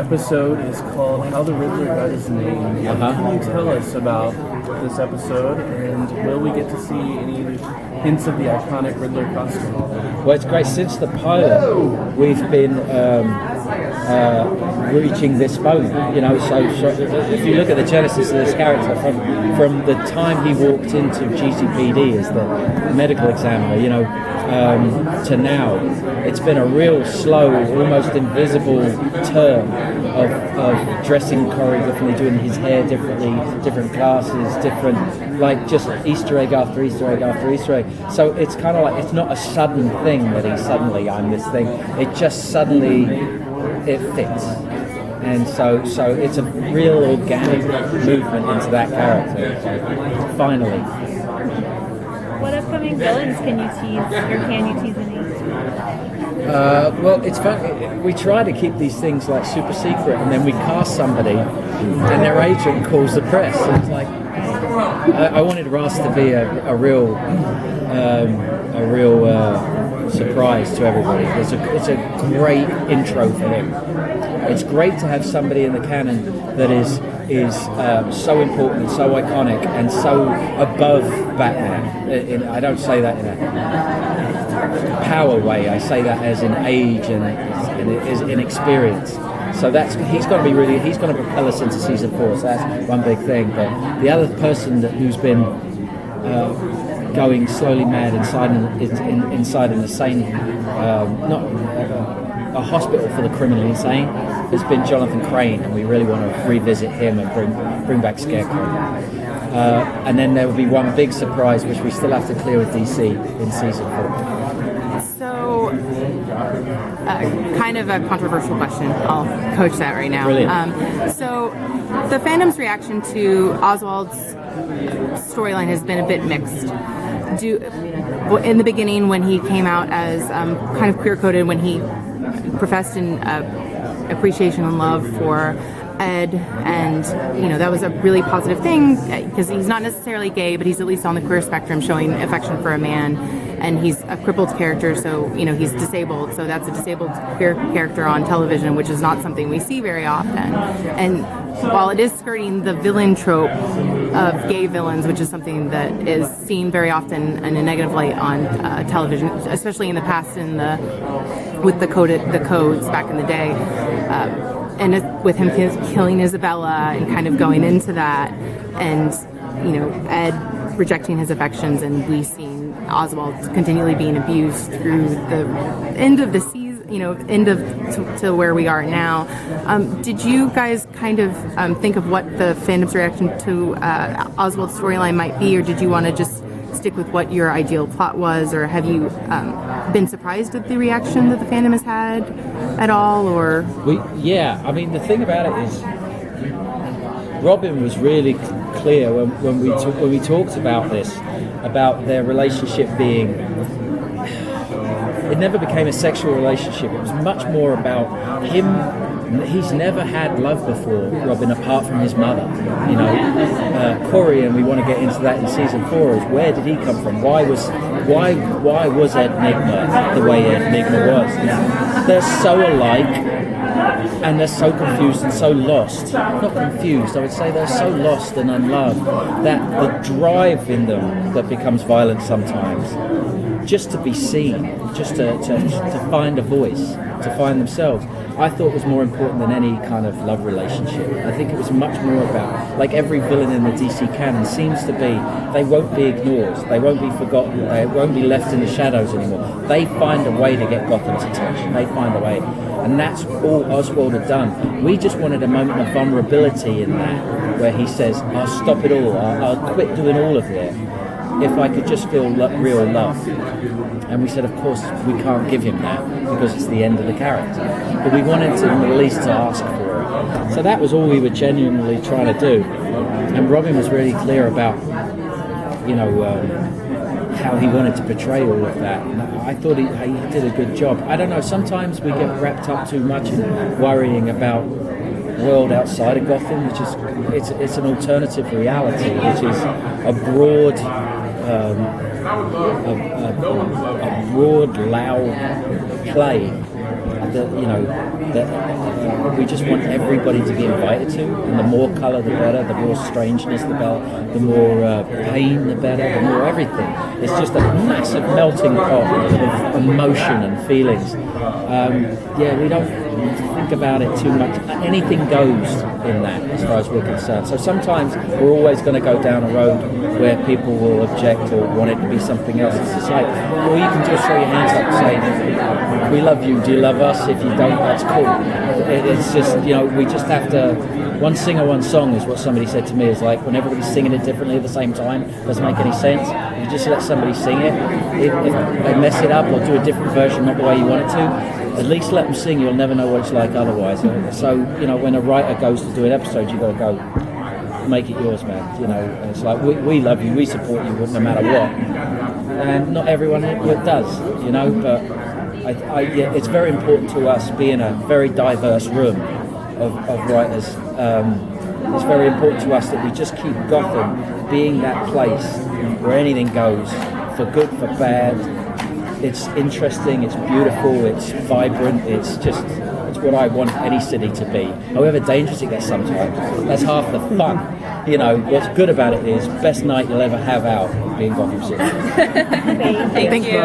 Episode is called How the Riddler Got His Name. What can you tell us about this episode, and will we get to see any hints of the iconic Riddler costume? Well, it's great. Since the pilot, we've been reaching this moment. So if you look at the genesis of this character, from the time he walked into GCPD as the medical examiner, to now, it's been a real slow, almost invisible turn of dressing choreographically, doing his hair differently, different classes, different, like just Easter egg after Easter egg after Easter egg. So it's kind of like, it's not a sudden thing that I'm this thing. It just suddenly, it fits. And so it's a real organic movement into that character, finally. What upcoming villains can you tease, or can you tease any? Well, it's fun. We try to keep these things like super secret, and then we cast somebody, and their agent calls the press. And it's like, I wanted Ross to be a real surprise to everybody. It's a great intro for him. It's great to have somebody in the canon that is so important and so iconic and so above Batman. I don't say that in a power way. I say that as in age and in experience. So he's going to propel us into season 4. So that's one big thing. But the other person who's been going slowly mad inside an insane, not a hospital for the criminally insane, has been Jonathan Crane, and we really want to revisit him and bring back Scarecrow. And then there will be one big surprise, which we still have to clear with DC in season 4. So, kind of a controversial question. I'll coach that right now. Brilliant. So, the fandom's reaction to Oswald's storyline has been a bit mixed. In the beginning, when he came out as kind of queer-coded, when he professed an appreciation and love for Ed, and that was a really positive thing because he's not necessarily gay, but he's at least on the queer spectrum, showing affection for a man, and he's a crippled character, so he's disabled, so that's a disabled queer character on television, which is not something we see very often. And while it is skirting the villain trope of gay villains, which is something that is seen very often in a negative light on television, especially in the past with the codes back in the day, and with him killing Isabella and kind of going into that, and Ed rejecting his affections, and we seen Oswald continually being abused through the end of the season, to where we are now. Did you guys kind of think of what the fandom's reaction to Oswald's storyline might be, or did you want to just stick with what your ideal plot was, or have you been surprised at the reaction that the fandom has had at all? Or I mean, the thing about it is, Robin was really clear when we talked about this, about their relationship being. It never became a sexual relationship. It was much more about him. He's never had love before, Robin, apart from his mother. Corey, and we want to get into that in season 4. Is where did he come from? Why was Enigma the way Enigma was? They're so alike, and they're so confused and so lost. Not confused, I would say they're so lost and unloved that the drive in them that becomes violent sometimes, just to be seen, just to find a voice, to find themselves, I thought was more important than any kind of love relationship. I think it was much more about, like every villain in the DC canon seems to be, they won't be ignored, they won't be forgotten, they won't be left in the shadows anymore. They find a way to get Gotham's attention, they find a way. And that's all Oswald had done. We just wanted a moment of vulnerability in that, where he says, I'll stop it all, I'll quit doing all of it if I could just feel real love. And we said, of course, we can't give him that because it's the end of the character. But we wanted him at least to ask for it. So that was all we were genuinely trying to do. And Robin was really clear about, how he wanted to portray all of that. And I thought he did a good job. I don't know, sometimes we get wrapped up too much in worrying about the world outside of Gotham, which is, it's an alternative reality, which is a broad, loud play that we just want everybody to be invited to, and the more colour the better, the more strangeness the better, the more pain the better, the more everything. It's just a massive melting pot of emotion and feelings. We don't think about it too much. Anything goes in that, as far as we're concerned. So sometimes we're always going to go down a road where people will object or want it to be something else. It's just like, all you can do is throw your hands up and say, we love you, do you love us? If you don't, that's cool. It's just, we just have to, one singer, one song is what somebody said to me, is like, when everybody's singing it differently at the same time, it doesn't make any sense. You just let somebody sing it. If they mess it up or do a different version, not the way you want it to, at least let them sing. You'll never know what it's like otherwise. So, when a writer goes to do an episode, you've got to go, make it yours, man. It's like, we love you, we support you no matter what. And not everyone does, but it's very important to us, being a very diverse room of writers. It's very important to us that we just keep Gotham being that place where anything goes, for good, for bad. It's interesting, it's beautiful, it's vibrant, it's what I want any city to be. However dangerous it gets sometimes, that's half the fun. What's good about it is, best night you'll ever have out being Gotham City. Thank you. Thank you.